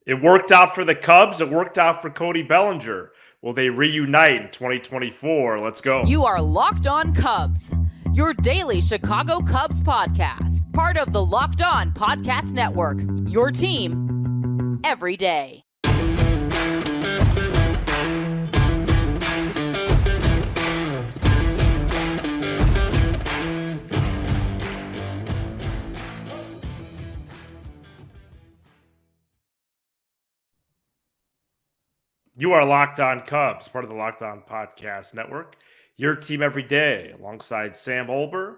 It worked out for the Cubs. It worked out for Cody Bellinger. Will they reunite in 2024? Let's go. You are Locked On Cubs, your daily Chicago Cubs podcast, part of the Locked On Podcast Network, your team every day. You are Locked On Cubs, part of the Locked On Podcast Network, your team every day. Alongside Sam Olber,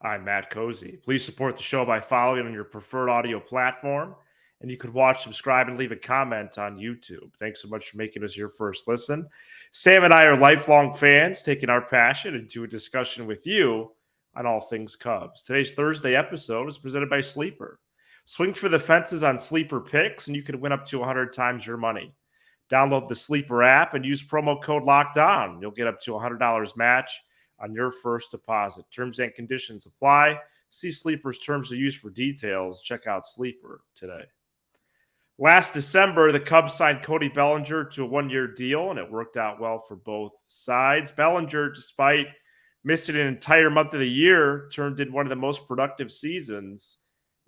I'm Matt Cozy. Please support the show by following on your preferred audio platform. And you could watch, subscribe, and leave a comment on YouTube. Thanks so much for making us your first listen. Sam and I are lifelong fans, taking our passion into a discussion with you on all things Cubs. Today's Thursday episode is presented by Sleeper. Swing for the fences on Sleeper picks, and you could win up to 100 times your money. Download the Sleeper app and use promo code LOCKEDON. You'll get up to $100 match on your first deposit. Terms and conditions apply. See Sleeper's terms of use for details. Check out Sleeper today. Last December, the Cubs signed Cody Bellinger to a one-year deal, and it worked out well for both sides. Bellinger, despite missing an entire month of the year, turned in one of the most productive seasons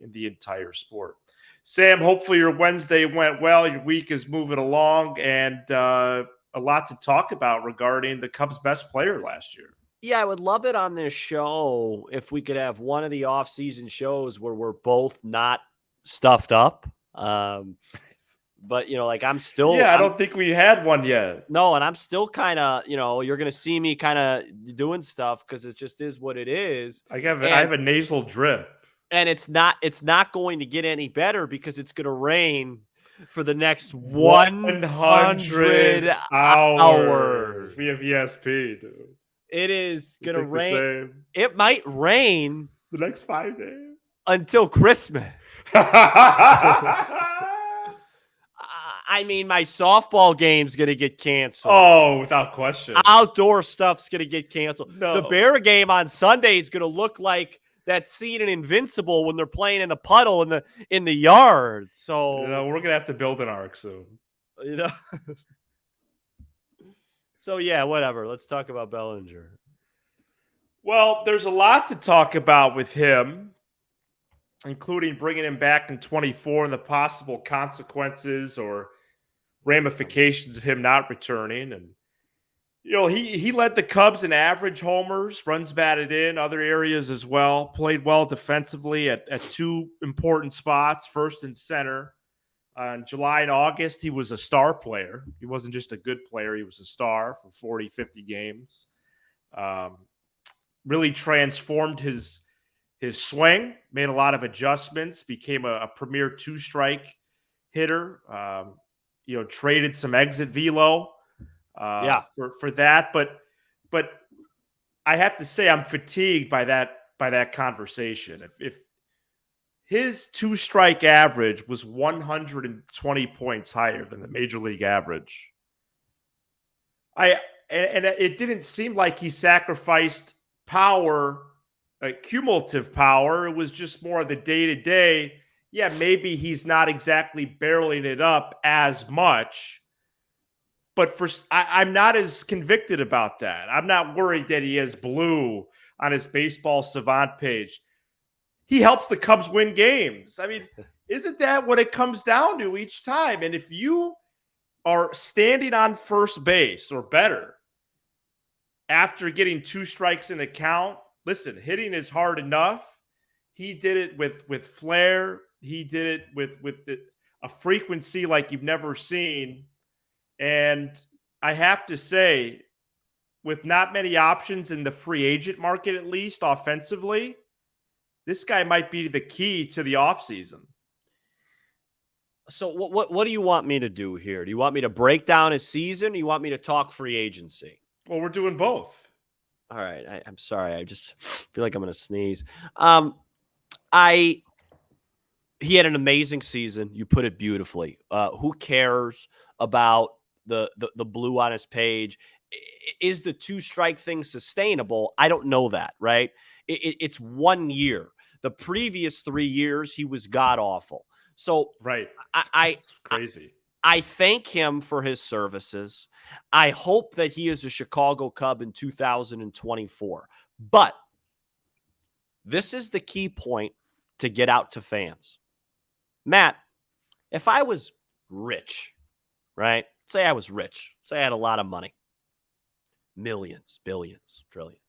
in the entire sport. Sam, hopefully your Wednesday went well. Your week is moving along, and a lot to talk about regarding the Cubs' best player last year. Yeah, I would love it on this show if we could have one of the off-season shows where we're both not stuffed up. But, you know, like I'm still... Yeah, I don't think we had one yet. No, and I'm still kind of, you know, you're going to see me kind of doing stuff because it just is what it is. I have a nasal drip. And it's not going to get any better because it's going to rain for the next 100 hours. We have ESP, dude. It is going to rain. It might rain the next 5 days until Christmas. I mean, my softball game's going to get canceled. Oh, without question. Outdoor stuff's going to get canceled. No. The Bear game on Sunday is going to look like that scene in Invincible when they're playing in the puddle in the yard. So we're gonna have to build an arc soon. You know. So yeah, whatever. Let's talk about Bellinger. Well, there's a lot to talk about with him, including bringing him back in 24 and the possible consequences or ramifications of him not returning. And you know, he led the Cubs in average homers, runs batted in, other areas as well. Played well defensively at two important spots, first and center. In July and August, he was a star player. He wasn't just a good player. He was a star for 40, 50 games. Really transformed his swing, made a lot of adjustments, became a premier two-strike hitter. Traded some exit velo. For that, but I have to say I'm fatigued by that conversation. If his two-strike average was 120 points higher than the major league average, and it didn't seem like he sacrificed power, cumulative power. It was just more of the day-to-day. Yeah, maybe he's not exactly barreling it up as much. But I'm not as convicted about that. I'm not worried that he has blue on his baseball savant page. He helps the Cubs win games. I mean, isn't that what it comes down to each time? And if you are standing on first base or better after getting two strikes in the count, listen, hitting is hard enough. He did it with flair. He did it with a frequency like you've never seen. And I have to say, with not many options in the free agent market, at least offensively, this guy might be the key to the offseason. So what do you want me to do here? Do you want me to break down his season? Or do you want me to talk free agency? Well, we're doing both. All right. I'm sorry. I just feel like I'm going to sneeze. He had an amazing season. You put it beautifully. Who cares about the blue on his page? Is the two-strike thing sustainable? I don't know that, right? It's 1 year. The previous 3 years, he was god-awful. So Right. I, It's crazy. I thank him for his services. I hope that he is a Chicago Cub in 2024. But this is the key point to get out to fans. Matt, if I was rich, right? Say I was rich. Say I had a lot of money. Millions, billions, trillions.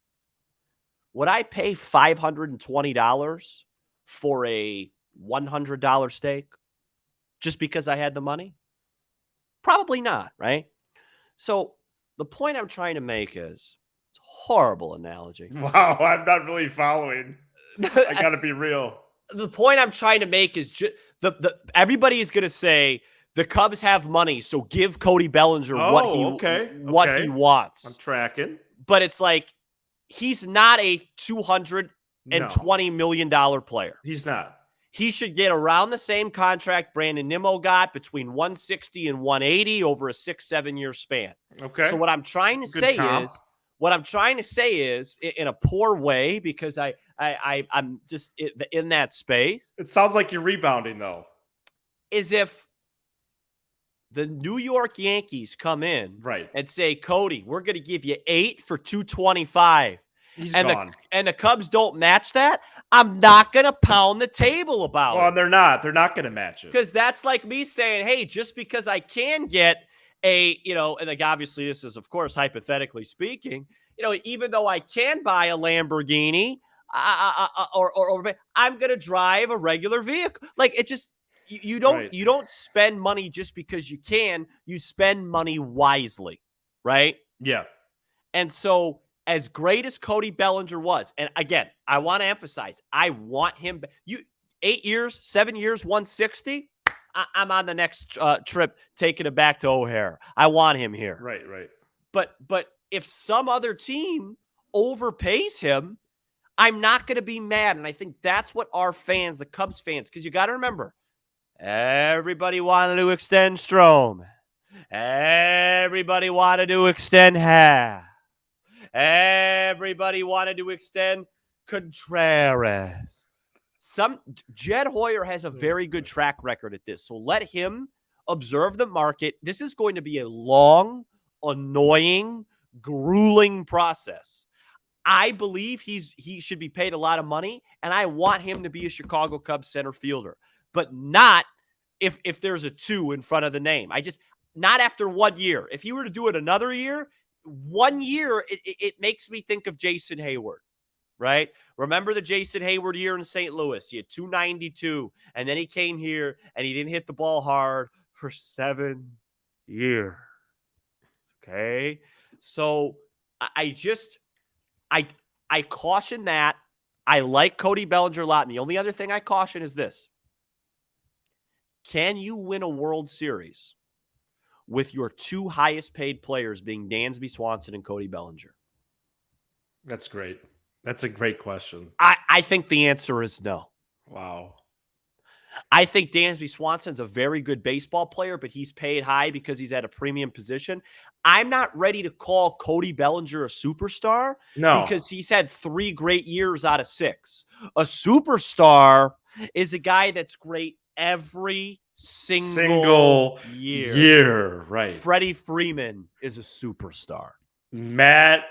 Would I pay $520 for a $100 steak just because I had the money? Probably not, right? So the point I'm trying to make is, it's a horrible analogy. Wow, I'm not really following. I got to be real. The point I'm trying to make is just everybody is going to say the Cubs have money, so give Cody Bellinger what he Okay. wants. I'm tracking. But it's like, he's not a $220 million player. He's not. He should get around the same contract Brandon Nimmo got, between 160 and 180 over a 6-7 year span. Okay. So what I'm trying to say is, in a poor way, because I'm just in that space. It sounds like you're rebounding, though. Is if the New York Yankees come in and say, Cody, we're going to give you 8 for $225. He's and gone. The Cubs don't match that, I'm not going to pound the table about it. Well, they're not. They're not going to match it. Because that's like me saying, hey, just because I can get and like, obviously this is, of course, hypothetically speaking, even though I can buy a Lamborghini or I'm going to drive a regular vehicle. Like, it just, you don't spend money just because you can. You spend money wisely, right? Yeah. And so, as great as Cody Bellinger was, and again, I want to emphasize, I want him. 8 years, 7 years, 160. I'm on the next trip, taking it back to O'Hare. I want him here. Right. But if some other team overpays him, I'm not going to be mad. And I think that's what our fans, the Cubs fans, because you got to remember, everybody wanted to extend Strome. Everybody wanted to extend Half. Everybody wanted to extend Contreras. Jed Hoyer has a very good track record at this. So let him observe the market. This is going to be a long, annoying, grueling process. I believe he should be paid a lot of money, and I want him to be a Chicago Cubs center fielder, but not if there's a 2 in front of the name. Not after 1 year. If you were to do it another year, 1 year, it makes me think of Jason Hayward, right? Remember the Jason Hayward year in St. Louis? He had 292, and then he came here, and he didn't hit the ball hard for 7 years. Okay? So I caution that. I like Cody Bellinger a lot, and the only other thing I caution is this. Can you win a World Series with your 2 highest paid players being Dansby Swanson and Cody Bellinger? That's great. That's a great question. I think the answer is no. Wow. I think Dansby Swanson's a very good baseball player, but he's paid high because he's at a premium position. I'm not ready to call Cody Bellinger a superstar because he's had 3 great years out of 6. A superstar is a guy that's great every single year. Right. Freddie Freeman is a superstar. Matt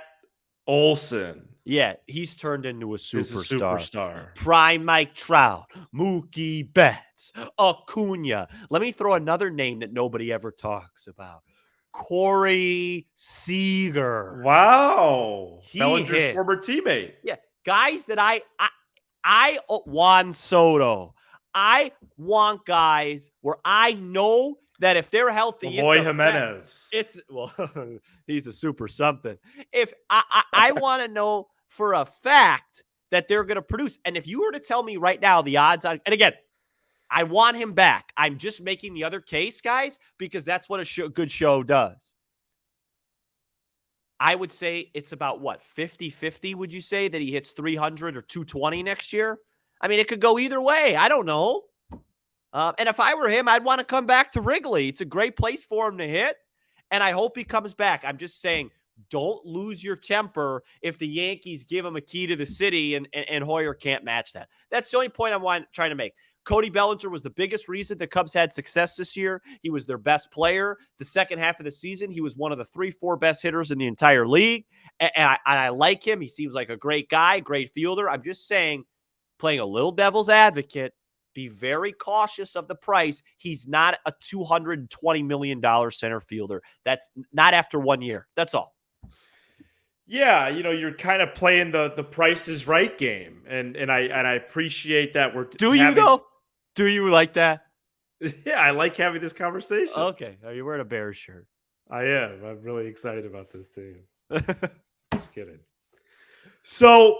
Olson. Yeah, he's turned into a superstar. Superstar. Prime Mike Trout, Mookie Betts, Acuna. Let me throw another name that nobody ever talks about. Corey Seager. Wow. Bellinger's former teammate. Yeah, guys that I Juan Soto. I want guys where I know that if they're healthy, Eloy Jimenez. He's a super something. If I want to know for a fact that they're going to produce, and if you were to tell me right now the odds on, and again, I want him back. I'm just making the other case, guys, because that's what a good show does. I would say it's about 50-50, would you say, that he hits 300 or 220 next year? I mean, it could go either way. I don't know. And if I were him, I'd want to come back to Wrigley. It's a great place for him to hit, and I hope he comes back. I'm just saying, don't lose your temper if the Yankees give him a key to the city and Hoyer can't match that. That's the only point I'm trying to make. Cody Bellinger was the biggest reason the Cubs had success this year. He was their best player. The second half of the season, he was one of the 3-4 best hitters in the entire league. And I like him. He seems like a great guy, great fielder. I'm just saying, playing a little devil's advocate, be very cautious of the price. He's not a $220 million center fielder. That's not after 1 year. That's all. Yeah, you're kind of playing the Price is Right game, and I appreciate that we're. Do you though? Do you like that? Yeah, I like having this conversation. Okay, are you wearing a Bears shirt? I am. I'm really excited about this team. Just kidding. So,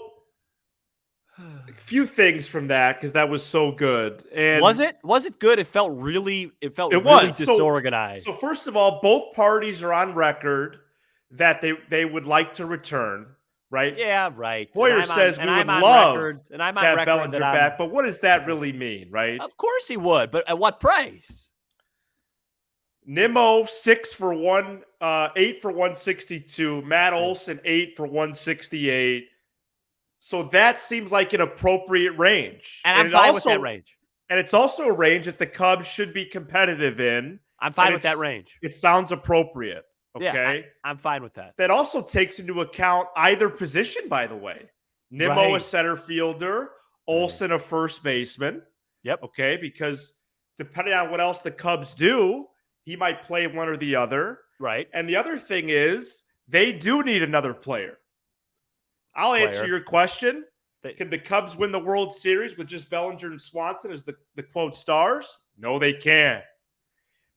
a few things from that because that was so good. And was it good? It felt really disorganized. So first of all, both parties are on record that they would like to return, right? Yeah, right. Hoyer says we would love to have Bellinger back, but what does that really mean, right? Of course he would, but at what price? Nimmo 8 for 162. Matt Olson 8 for 168. So that seems like an appropriate range, and I'm fine with that range. And it's also a range that the Cubs should be competitive in. I'm fine with that range. It sounds appropriate. Okay. Yeah, I'm fine with that. That also takes into account either position, by the way. Nimmo, a center fielder, Olson, a first baseman. Yep. Okay. Because depending on what else the Cubs do, he might play one or the other. Right. And the other thing is they do need another player. I'll answer your question. Can the Cubs win the World Series with just Bellinger and Swanson as the quote stars? No, they can't.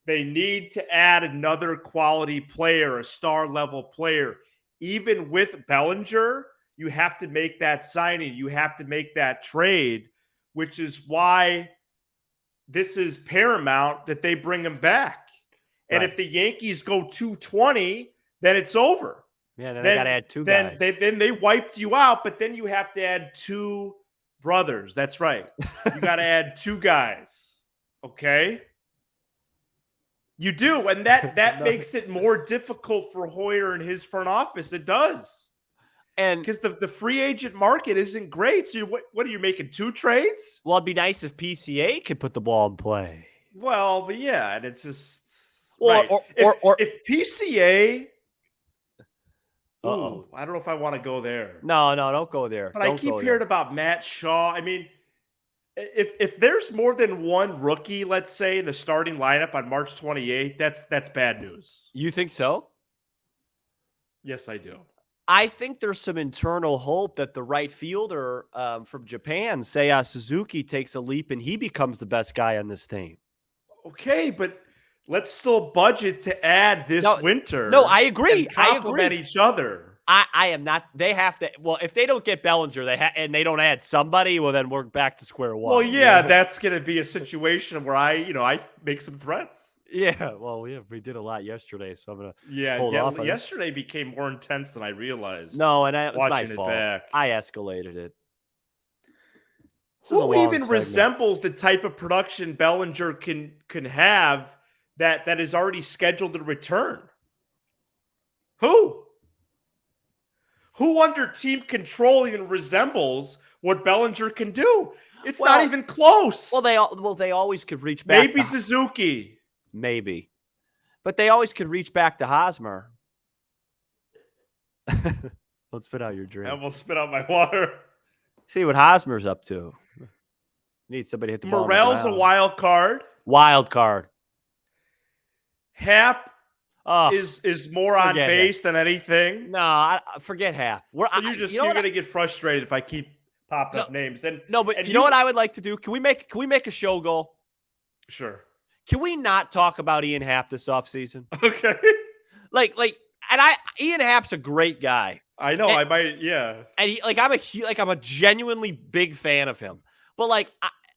They need to add another quality player, a star-level player. Even with Bellinger, you have to make that signing. You have to make that trade, which is why this is paramount that they bring him back. And if the Yankees go 220, then it's over. Yeah, then they got to add two guys. Then they wiped you out, but then you have to add two brothers. That's right. You got to add two guys. Okay? You do, and that makes it more difficult for Hoyer and his front office. It does. And because the free agent market isn't great. So what are you making, 2 trades? Well, it'd be nice if PCA could put the ball in play. Well, but yeah, and it's just if PCA. Ooh, I don't know if I want to go there. No, don't go there. But I keep hearing about Matt Shaw. I mean, if there's more than one rookie, let's say, in the starting lineup on March 28th, that's bad news. You think so? Yes, I do. I think there's some internal hope that the right fielder from Japan, Seiya Suzuki, takes a leap and he becomes the best guy on this team. Okay, but let's still budget to add this winter. No, I agree. And complement each other. I am not. They have to. Well, if they don't get Bellinger, and they don't add somebody, well, then we're back to square one. Well, yeah, that's going to be a situation where I make some threats. Yeah, well, we did a lot yesterday, so I'm gonna hold off. Yesterday became more intense than I realized. No, and it was my fault. I escalated it. Who even resembles the type of production Bellinger can have that is already scheduled to return? Who under team control even resembles what Bellinger can do? It's not even close. Well, they always could reach back. Maybe Suzuki. Maybe. But they always could reach back to Hosmer. Don't spit out your drink. I will spit out my water. See what Hosmer's up to. Need somebody to hit the ball. Morel's a wild card. Wild card. Hap is more on base than anything. No, forget Hap. You're going to get frustrated if I keep popping up names. But you know what I would like to do? Can we make a show goal? Sure. Can we not talk about Ian Happ this offseason? Okay. Ian Happ's a great guy. I know. I might. Yeah. And I'm a genuinely big fan of him. But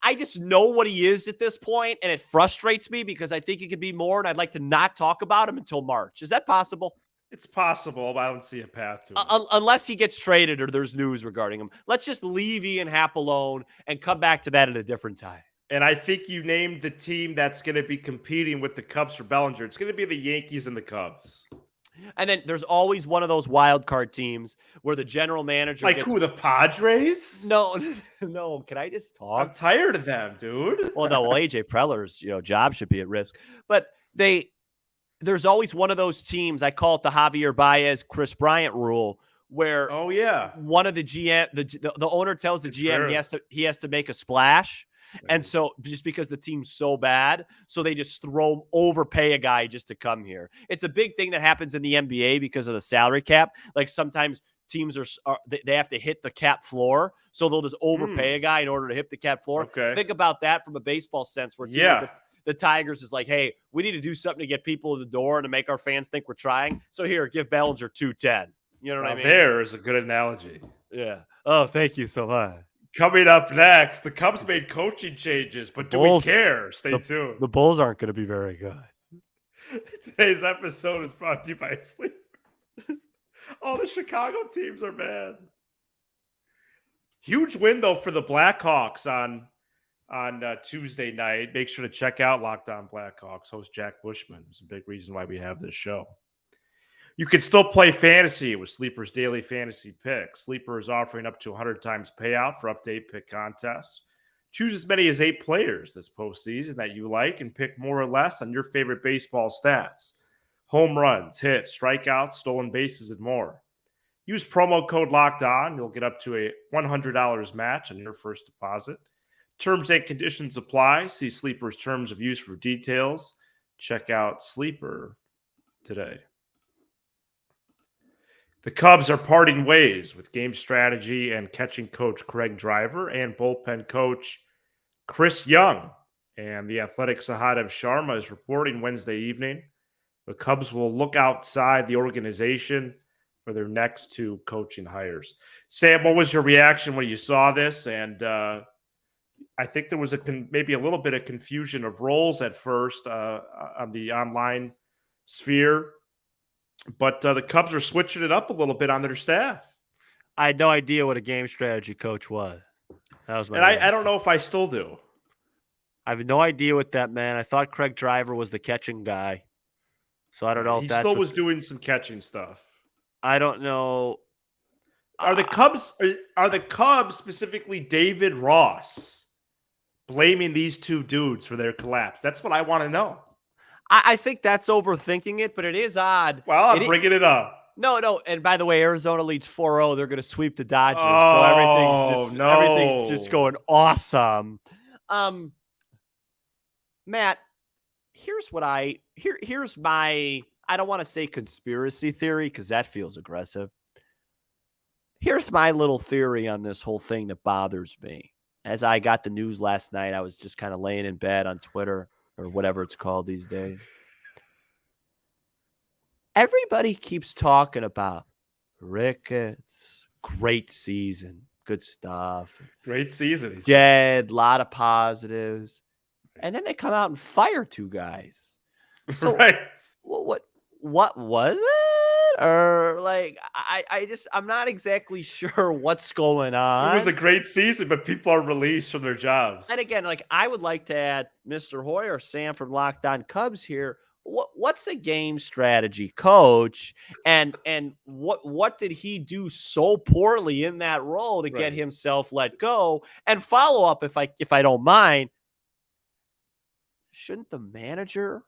I just know what he is at this point, and it frustrates me because I think he could be more, and I'd like to not talk about him until March. Is that possible? It's possible, but I don't see a path to it. Unless he gets traded or there's news regarding him. Let's just leave Ian Happ alone and come back to that at a different time. And I think you named the team that's going to be competing with the Cubs for Bellinger. It's going to be the Yankees and the Cubs. And then there's always one of those wild card teams where the general manager Like gets who, the Padres? no, no. Can I just I'm talk? tired of them, dude. Well, no. Well, AJ Preller's job should be at risk, but there's always one of those teams. I call it the Javier Baez, Chris Bryant rule, where Oh yeah. one of the GM, the owner tells the GM he has to make a splash. And so just because the team's so bad, so they just overpay a guy just to come here. It's a big thing that happens in the NBA because of the salary cap. Like sometimes teams they have to hit the cap floor, so they'll just overpay a guy in order to hit the cap floor. Okay. Think about that from a baseball sense, where the Tigers is like, hey, we need to do something to get people in the door and to make our fans think we're trying. So here, give Bellinger 210. You know what I mean? There is a good analogy. Yeah. Oh, thank you so much. Coming up next, the Cubs made coaching changes, but do we care? Stay tuned. The Bulls aren't going to be very good. Today's episode is brought to you by Sleep. All the Chicago teams are bad. Huge win, though, for the Blackhawks on Tuesday night. Make sure to check out Locked On Blackhawks. Host Jack Bushman. It's a big reason why we have this show. You can still play fantasy with Sleeper's daily fantasy pick. Sleeper is offering up to 100 times payout for up-to-date pick contests. Choose as many as 8 players this postseason that you like and pick more or less on your favorite baseball stats. Home runs, hits, strikeouts, stolen bases, and more. Use promo code Locked On. You'll get up to a $100 match on your first deposit. Terms and conditions apply. See Sleeper's terms of use for details. Check out Sleeper today. The Cubs are parting ways with game strategy and catching coach Craig Driver and bullpen coach Chris Young. And the Athletic Sahadev Sharma is reporting Wednesday evening the Cubs will look outside the organization for their next 2 coaching hires. Sam, what was your reaction when you saw this? And I think there was maybe a little bit of confusion of roles at first on the online sphere. But the Cubs are switching it up a little bit on their staff. I had no idea what a game strategy coach was. That was my. And I don't know if I still do. I have no idea what that meant. I thought Craig Driver was the catching guy, so I don't know if he that's still was doing some catching stuff. I don't know. Are the Cubs specifically David Ross blaming these 2 dudes for their collapse? That's what I want to know. I think that's overthinking it, but it is odd. Well, I'm bringing it up. No. And by the way, Arizona leads 4-0. They're going to sweep the Dodgers. So everything's just going awesome. Matt, here's my, I don't want to say conspiracy theory because that feels aggressive. Here's my little theory on this whole thing that bothers me. As I got the news last night, I was just kind of laying in bed on Twitter or whatever it's called these days. Everybody keeps talking about Ricketts, great season, good stuff. Great season. Dead, a lot of positives. And then they come out and fire 2 guys. So right. What was it? Or like, I'm not exactly sure what's going on. It was a great season, but people are released from their jobs. And again, like I would like to add Mr. Hoyer, Sam from Locked On Cubs here. What's a game strategy coach? And what did he do so poorly in that role to get himself let go? And follow up, if I don't mind, shouldn't the manager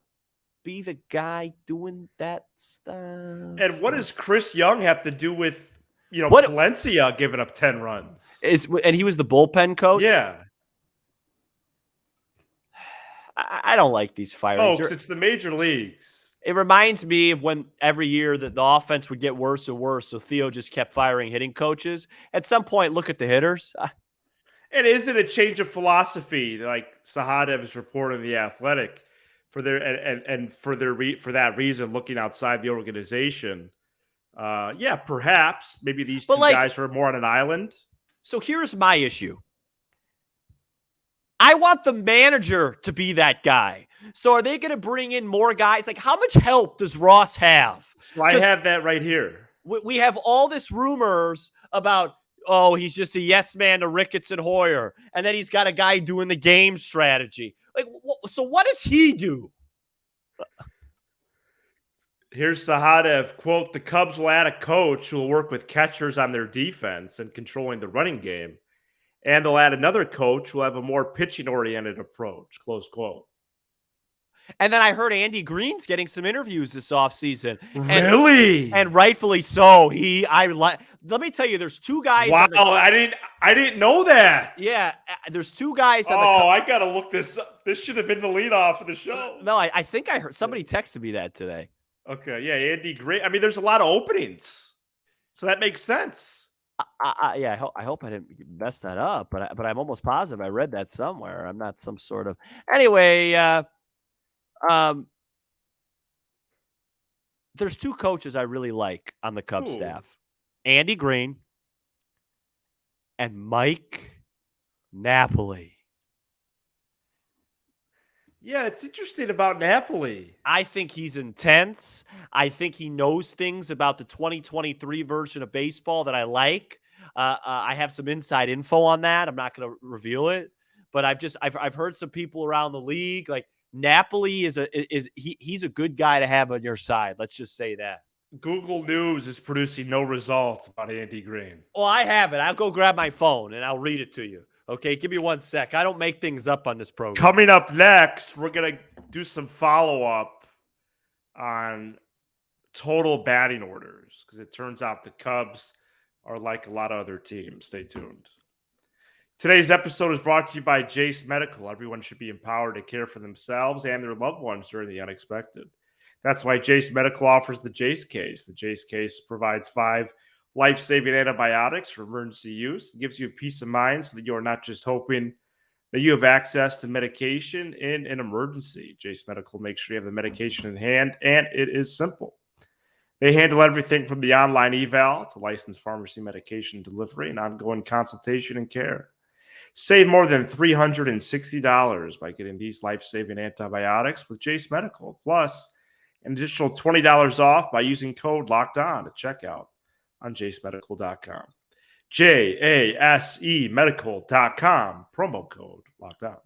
be the guy doing that stuff? And what does Chris Young have to do with Valencia giving up 10 runs? And he was the bullpen coach? Yeah. I don't like these firings. Folks, it's the major leagues. It reminds me of when every year that the offense would get worse and worse, so Theo just kept firing hitting coaches. At some point, look at the hitters. And is it a change of philosophy, like Sahadev is reporting in The Athletic, for that reason, looking outside the organization? Perhaps maybe these 2 guys are more on an island. So here's my issue. I want the manager to be that guy. So are they going to bring in more guys? Like, how much help does Ross have? So I have that right here. We have all this rumors about, he's just a yes man to Ricketts and Hoyer. And then he's got a guy doing the game strategy. Like, so what does he do? Here's Sahadev, quote, the Cubs will add a coach who will work with catchers on their defense and controlling the running game. And they'll add another coach who will have a more pitching-oriented approach, close quote. And then I heard Andy Green's getting some interviews this offseason. Really? And rightfully so. Let me tell you, there's two guys. Wow, I didn't know that. Yeah, there's two guys. I gotta look this up. This should have been the leadoff of the show. No, I think I heard somebody texted me that today. Okay, yeah, Andy Green. I mean, there's a lot of openings, so that makes sense. I hope I didn't mess that up, but I'm almost positive I read that somewhere. I'm not some sort of anyway. There's two coaches I really like on the Cubs staff: Andy Green and Mike Napoli. Yeah, it's interesting about Napoli. I think he's intense. I think he knows things about the 2023 version of baseball that I like. I have some inside info on that. I'm not going to reveal it, but I've heard some people around the league like Napoli he's a good guy to have on your side. Let's just say that. Google News is producing no results about Andy Green. Well, I have it. I'll go grab my phone and I'll read it to you. Okay, give me 1 sec. I don't make things up on this program. Coming up next, we're going to do some follow-up on total batting orders because it turns out the Cubs are like a lot of other teams. Stay tuned. Today's episode is brought to you by Jace Medical. Everyone should be empowered to care for themselves and their loved ones during the unexpected. That's why Jace Medical offers the Jace case. The Jace case provides 5 life-saving antibiotics for emergency use. It gives you peace of mind so that you are not just hoping that you have access to medication in an emergency. Jace Medical makes sure you have the medication in hand, and it is simple. They handle everything from the online eval to licensed pharmacy medication delivery and ongoing consultation and care. Save more than $360 by getting these life-saving antibiotics with Jace Medical. Plus, an additional $20 off by using code LOCKEDON at checkout on JaceMedical.com. JASE Medical.com. Promo code LOCKEDON.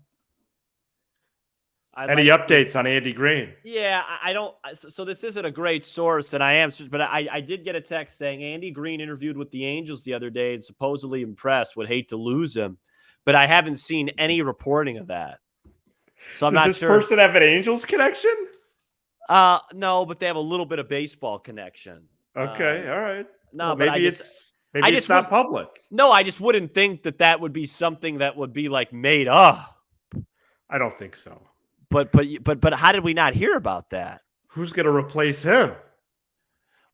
Any updates on Andy Green? Yeah, I don't. So this isn't a great source, and but I did get a text saying Andy Green interviewed with the Angels the other day and supposedly impressed. Would hate to lose him, but I haven't seen any reporting of that. So I'm not sure. Does this person have an Angels connection? No, but they have a little bit of baseball connection. Okay, all right. No, well, but maybe it's not public. No, I just wouldn't think that would be something that would be like made up. I don't think so. But how did we not hear about that? Who's going to replace him?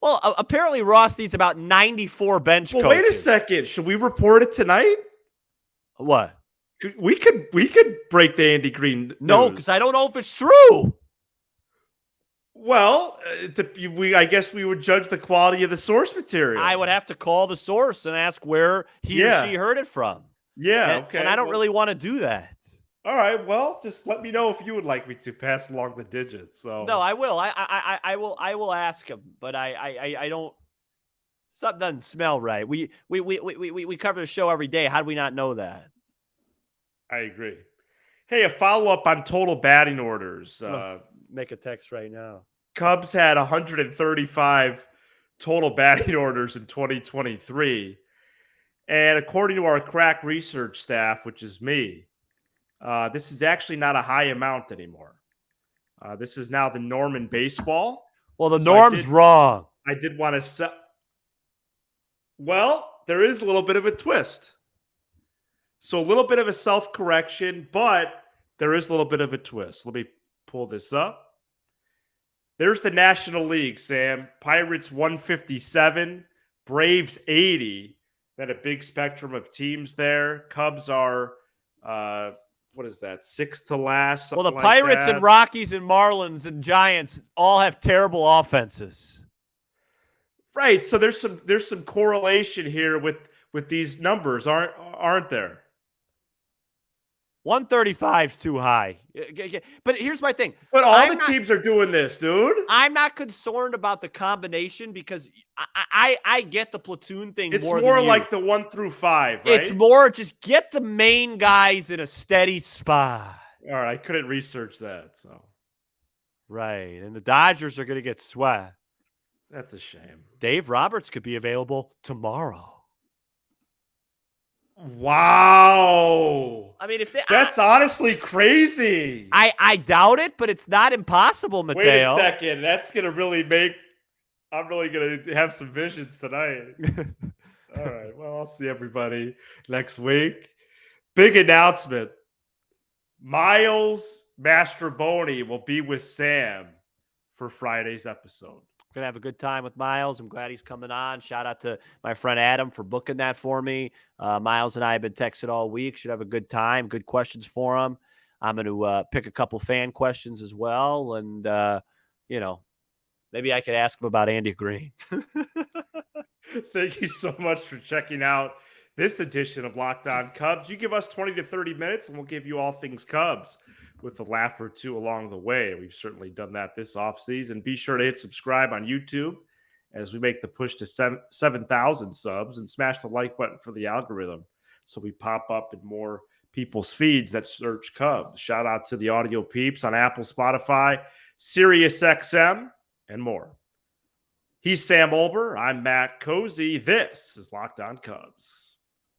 Well, apparently Ross needs about 94 bench coaches. Wait a second. Should we report it tonight? What? We could break the Andy Green news. No, because I don't know if it's true. Well, I guess we would judge the quality of the source material. I would have to call the source and ask where he or she heard it from. Yeah, okay. And I don't really want to do that. All right, well, just let me know if you would like me to pass along the digits. So no, I will. I will ask him, but I don't. Something doesn't smell right. We cover the show every day. How do we not know that? I agree. Hey, a follow-up on total batting orders. Make a text right now. Cubs had 135 total batting orders in 2023. And according to our crack research staff, which is me, this is actually not a high amount anymore. This is now the norm in baseball. Well, the norm's wrong. I did want to say, well, there is a little bit of a twist. So a little bit of a self-correction, but there is a little bit of a twist. Let me pull this up. There's the National League, Sam. Pirates 157, Braves 80. Then a big spectrum of teams there. Cubs are, what is that, 6th to last? Well, the Pirates and Rockies and Marlins and Giants all have terrible offenses. Right. So there's some correlation here with these numbers, aren't there? 135 is too high. But here's my thing. But all the teams are doing this, dude. I'm not concerned about the combination because I get the platoon thing it's more more than like the 1 through 5, right? It's more just get the main guys in a steady spot. All right. I couldn't research that. So. Right. And the Dodgers are going to get swept. That's a shame. Dave Roberts could be available tomorrow. Wow. I mean, That's honestly crazy. I doubt it, but it's not impossible, Mateo. Wait a second. That's going to really I'm really going to have some visions tonight. All right. Well, I'll see everybody next week. Big announcement. Miles Mastrobuoni will be with Sam for Friday's episode. Going to have a good time with Miles. I'm glad he's coming on. Shout out to my friend Adam for booking that for me. Miles and I have been texting all week. Should have a good time. Good questions for him. I'm going to pick a couple fan questions as well. And, maybe I could ask him about Andy Green. Thank you so much for checking out this edition of Locked On Cubs. You give us 20 to 30 minutes and we'll give you all things Cubs with a laugh or two along the way. We've certainly done that this offseason. Be sure to hit subscribe on YouTube as we make the push to 7,000 subs, and smash the like button for the algorithm so we pop up in more people's feeds that search Cubs. Shout out to the audio peeps on Apple, Spotify, Sirius XM, and more. He's Sam Olber. I'm Matt Cozy. This is Locked On Cubs.